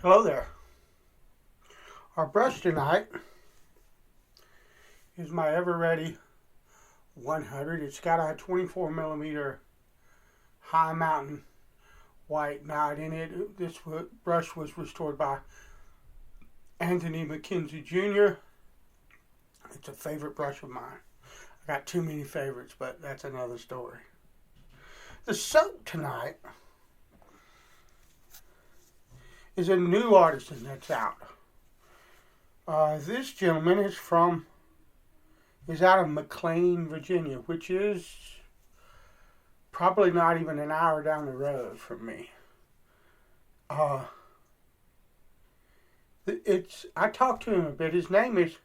Hello there. Our brush tonight is my Ever Ready 100. It's got a 24 millimeter high mountain white knot in it. This brush was restored by Anthony McKenzie Jr. It's a favorite brush of mine. I got too many favorites, but that's another story. The soap tonight is a new artisan that's out. This gentleman is out of McLean, Virginia, which is probably not even an hour down the road from me. I talked to him a bit. His name is,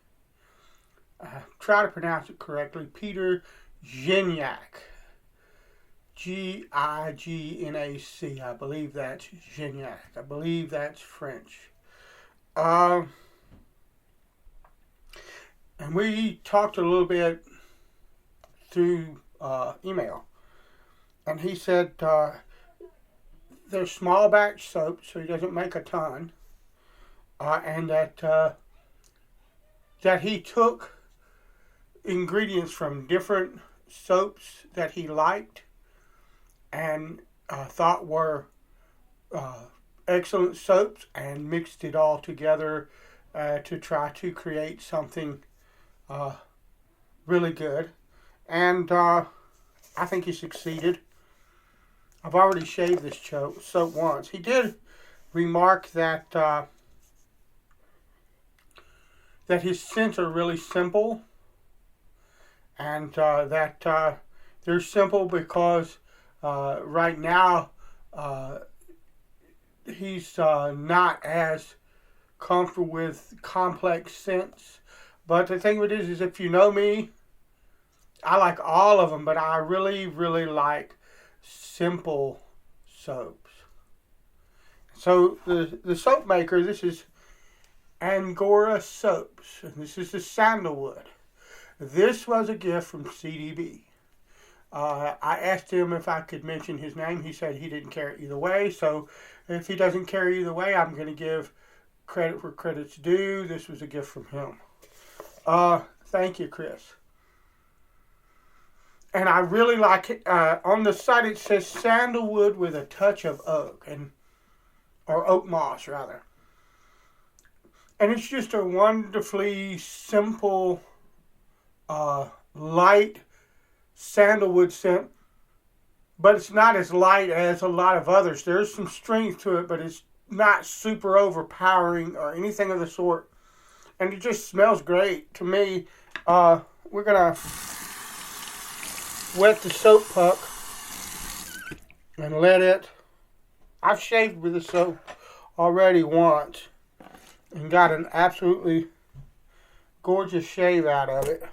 try to pronounce it correctly, Peter Gignac. Gignac. I believe that's Gignac. I believe that's French. And we talked a little bit through email. And he said they're small batch soaps, so he doesn't make a ton. And that he took ingredients from different soaps that he liked and thought were excellent soaps and mixed it all together to try to create something really good. And I think he succeeded. I've already shaved this soap once. He did remark that his scents are really simple, and that they're simple because right now he's not as comfortable with complex scents. But the thing with it is if you know me, I like all of them, but I really, really like simple soaps. So the soap maker, this is Angora soaps, and this is the Sandalwood. This was a gift from CDB. I asked him if I could mention his name. He said he didn't care either way. So if he doesn't care either way, I'm going to give credit where credit's due. This was a gift from him. Thank you, Chris. And I really like it. On the side it says sandalwood with a touch of oak, or oak moss rather. And it's just a wonderfully simple, light sandalwood scent, but it's not as light as a lot of others. There's some strength to it, but it's not super overpowering or anything of the sort. And it just smells great to me. We're gonna wet the soap puck and let it. I've shaved with the soap already once and got an absolutely gorgeous shave out of it.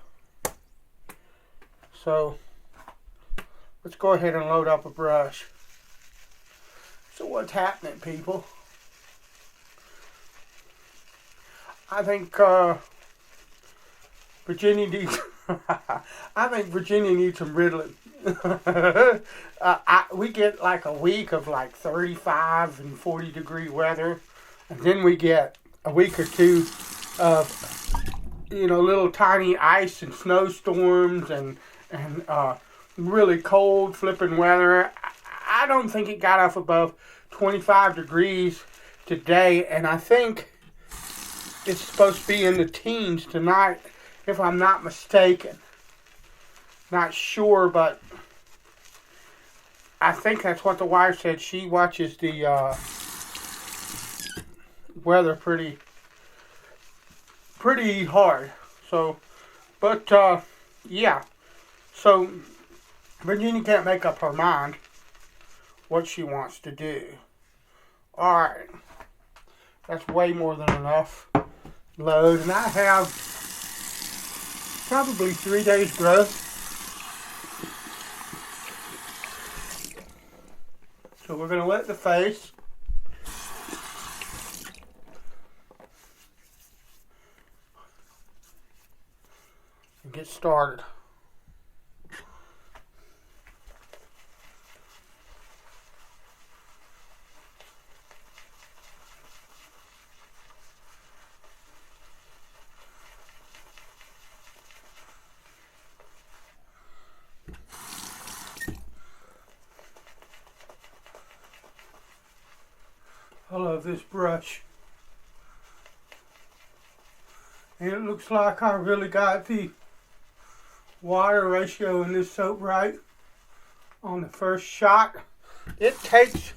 So let's go ahead and load up a brush. So what's happening, people? I think Virginia needs. I think Virginia needs some riddling. We get like a week of like 35 and 40 degree weather, and then we get a week or two of little tiny ice and snowstorms and really cold flipping weather. I don't think it got up above 25 degrees today, and I think it's supposed to be in the teens tonight, if I'm not mistaken. Not sure, but I think that's what the wife said. She watches the weather pretty hard. So, but yeah. So Virginia can't make up her mind what she wants to do. All right, that's way more than enough load, and I have probably 3 days growth. So we're going to wet the face. And get started. I love this brush. And it looks like I really got the water ratio in this soap right on the first shot. It takes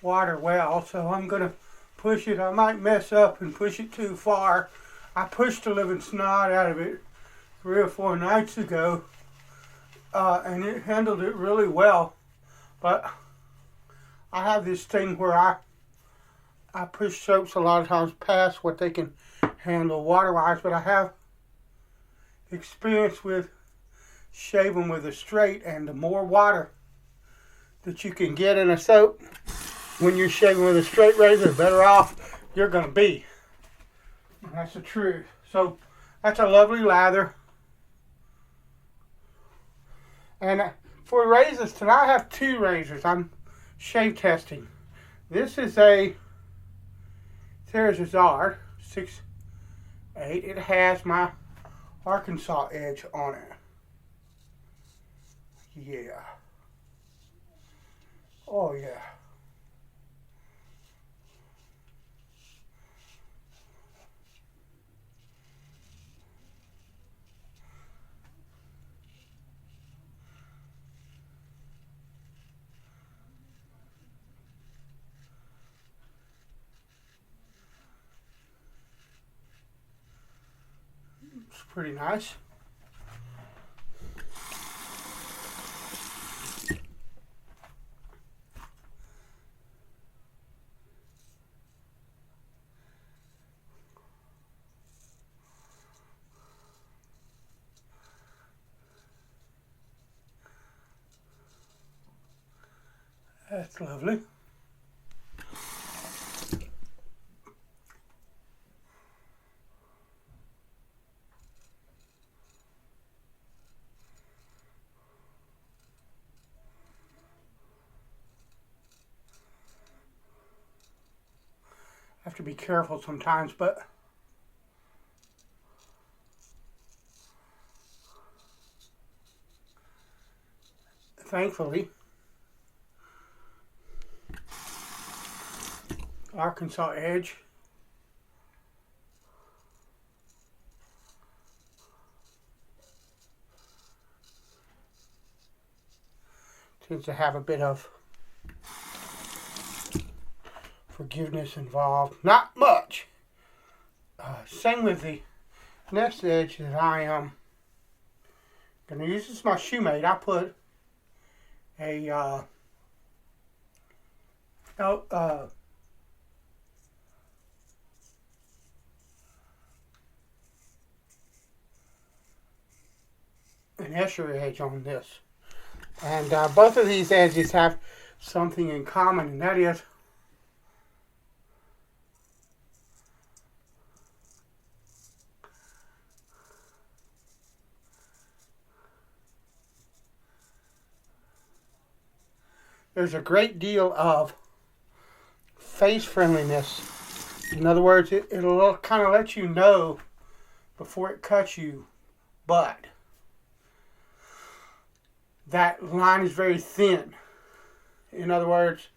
water well, so I'm going to push it. I might mess up and push it too far. I pushed the living snot out of it 3 or 4 nights ago, and it handled it really well. But I have this thing where I push soaps a lot of times past what they can handle water-wise, but I have experience with shaving with a straight, and the more water that you can get in a soap when you're shaving with a straight razor, the better off you're going to be. And that's the truth. So that's a lovely lather. And for razors, tonight I have 2 razors. I'm shave testing. This is a Therizard 6'8". It has my Arkansas edge on it. Yeah. Oh yeah. It's pretty nice. That's lovely. I have to be careful sometimes, but thankfully Arkansas edge tends to have a bit of forgiveness involved. Not much. Same with the next edge that I am going to use. This is my shoemate. I put a an Escher edge on this. And both of these edges have something in common, and that is there's a great deal of face friendliness. In other words, it'll kind of let you know before it cuts you, but that line is very thin. In other words,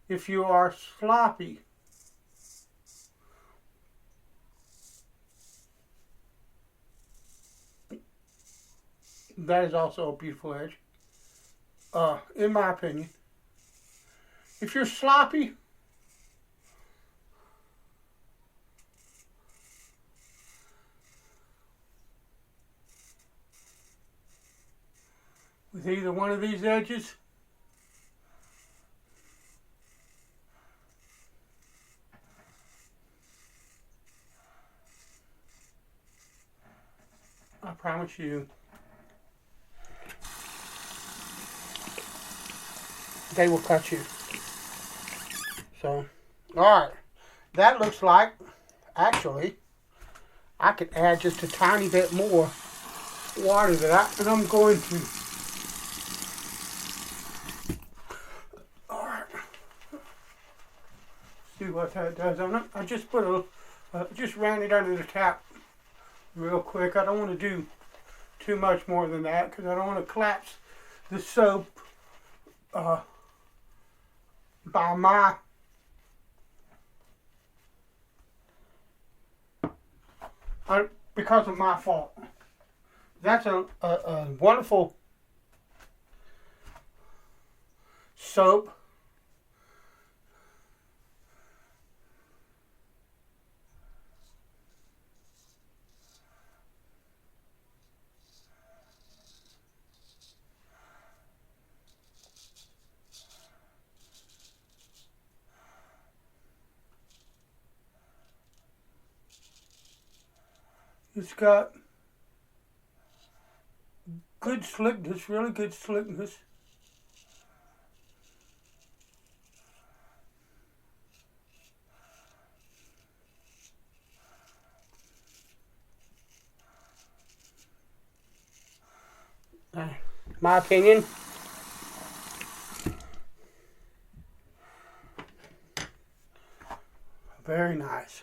if you are sloppy, that is also a beautiful edge, in my opinion. If you're sloppy, with either one of these edges, I promise you, they will cut you. So, alright, that looks like, actually, I could add just a tiny bit more water that I'm going to. Alright, see what that does on it. I just put just ran it under the tap real quick. I don't want to do too much more than that because I don't want to collapse the soap by my because of my fault. That's a wonderful soap. It's got good slickness, really good slickness. My opinion. Very nice.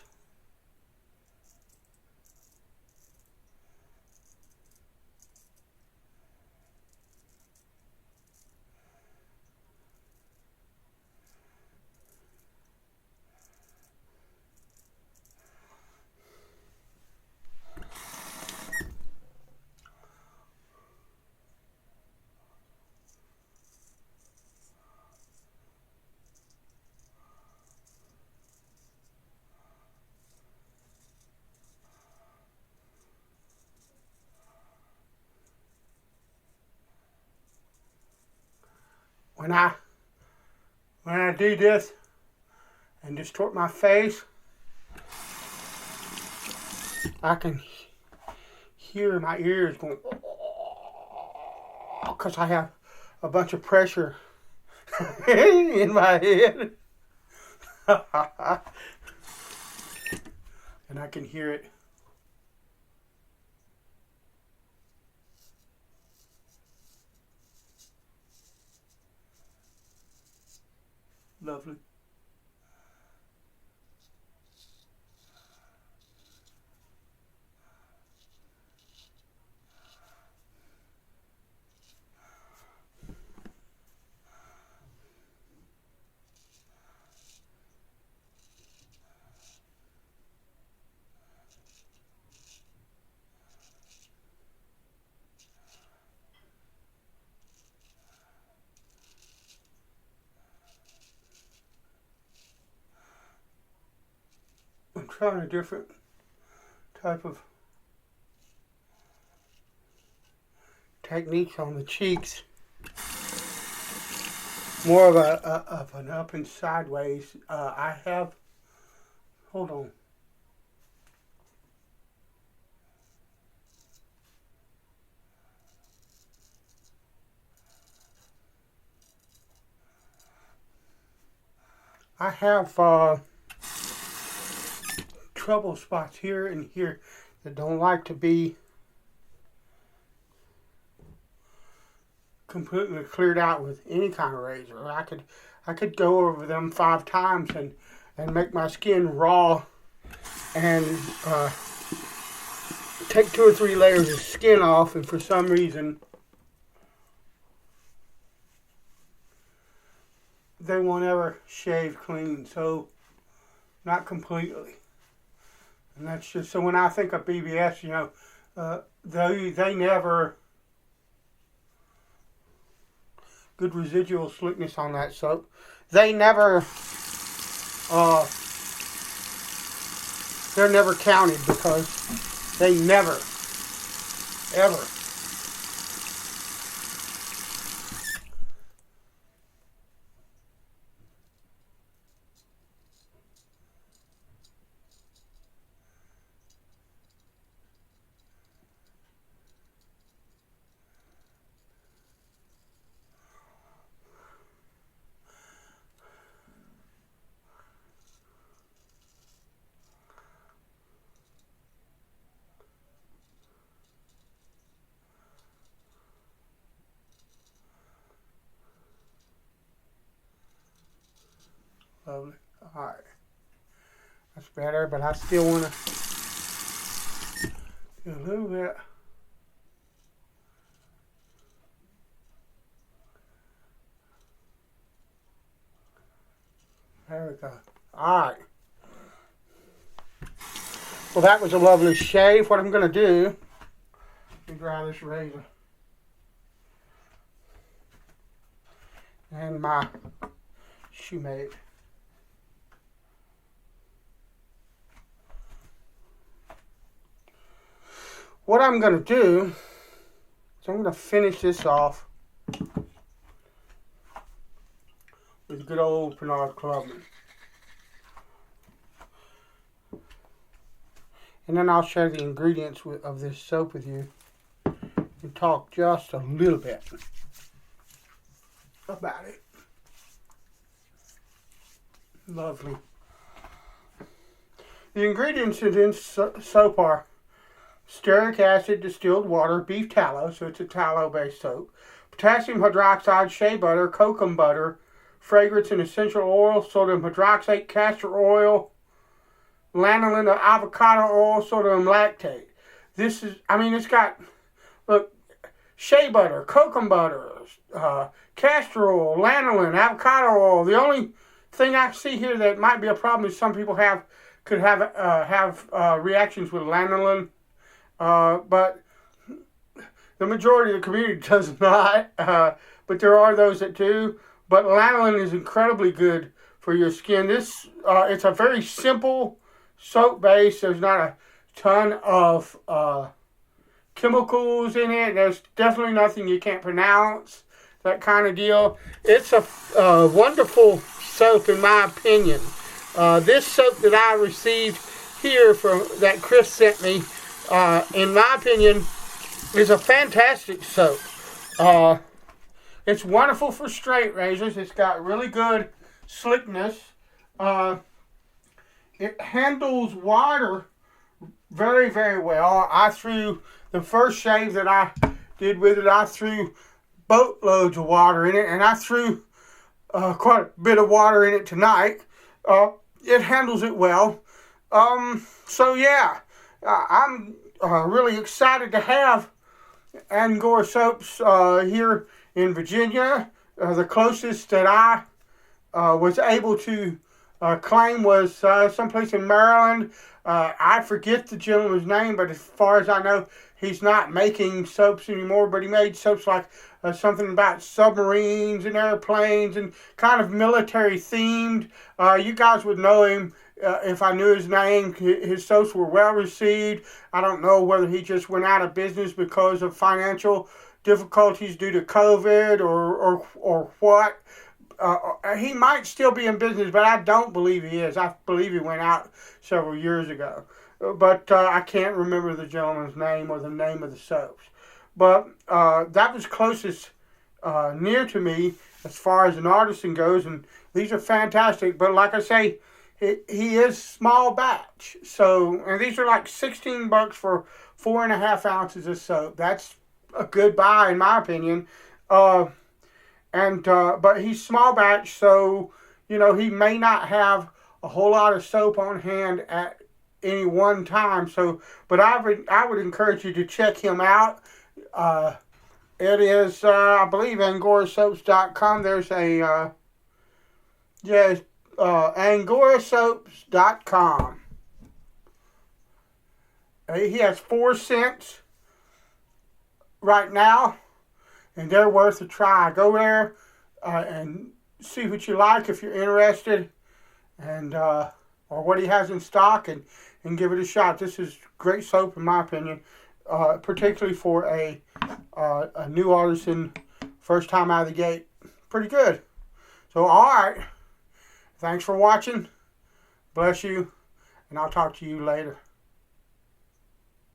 When I do this and distort my face, I can hear my ears going because I have a bunch of pressure in my head. And I can hear it. Lovely. I'm trying a different type of techniques on the cheeks. More of an up and sideways. Hold on. I have trouble spots here and here that don't like to be completely cleared out with any kind of razor. I could go over them 5 times and make my skin raw and take 2 or 3 layers of skin off, and for some reason they won't ever shave clean, so not completely. And that's just, so when I think of BBS, they never, good residual slickness on that soap. They never, they're never counted because they never, ever. Lovely. Alright. That's better, but I still want to do a little bit. There we go. Alright. Well, that was a lovely shave. What I'm going to do, let me grab this razor. And my shoemate. What I'm going to do is I'm going to finish this off with good old Bernard Clubman. And then I'll share the ingredients of this soap with you and talk just a little bit about it. Lovely. The ingredients in this soap are stearic acid, distilled water, beef tallow, so it's a tallow-based soap, potassium hydroxide, shea butter, kokum butter, fragrance and essential oil, sodium hydroxide, castor oil, lanolin, avocado oil, sodium lactate. This is, it's got, look, shea butter, kokum butter, castor oil, lanolin, avocado oil. The only thing I see here that might be a problem is some people could have reactions with lanolin, but the majority of the community does not. But there are those that do. But lanolin is incredibly good for your skin. It's a very simple soap base. There's not a ton of chemicals in it. There's definitely nothing you can't pronounce, that kind of deal. It's a wonderful soap in my opinion. This soap that I received here that Chris sent me, in my opinion, is a fantastic soap. It's wonderful for straight razors. It's got really good slickness. It handles water very, very well. I threw the first shave that I did with it, I threw boatloads of water in it, and I threw quite a bit of water in it tonight. It handles it well. So yeah, I'm really excited to have Angora soaps here in Virginia. The closest that I was able to claim was someplace in Maryland. I forget the gentleman's name, but as far as I know, he's not making soaps anymore, but he made soaps like something about submarines and airplanes and kind of military themed. You guys would know him if I knew his name. His soaps were well received. I don't know whether he just went out of business because of financial difficulties due to COVID or what. He might still be in business, but I don't believe he is. I believe he went out several years ago. But I can't remember the gentleman's name or the name of the soaps. But that was closest near to me as far as an artisan goes, and these are fantastic. But like I say, he is small batch. So, and these are like $16 for 4.5 ounces of soap. That's a good buy in my opinion. But he's small batch, so he may not have a whole lot of soap on hand at any one time. So, but I would encourage you to check him out. It is I believe angorasoaps.com. There's a angorasoaps.com. He has 4 scents right now, and they're worth a try. Go there and see what you like if you're interested, and or what he has in stock, and give it a shot. This is great soap in my opinion, particularly for a new artisan, first time out of the gate. Pretty good. So all right, thanks for watching. Bless you, and I'll talk to you later.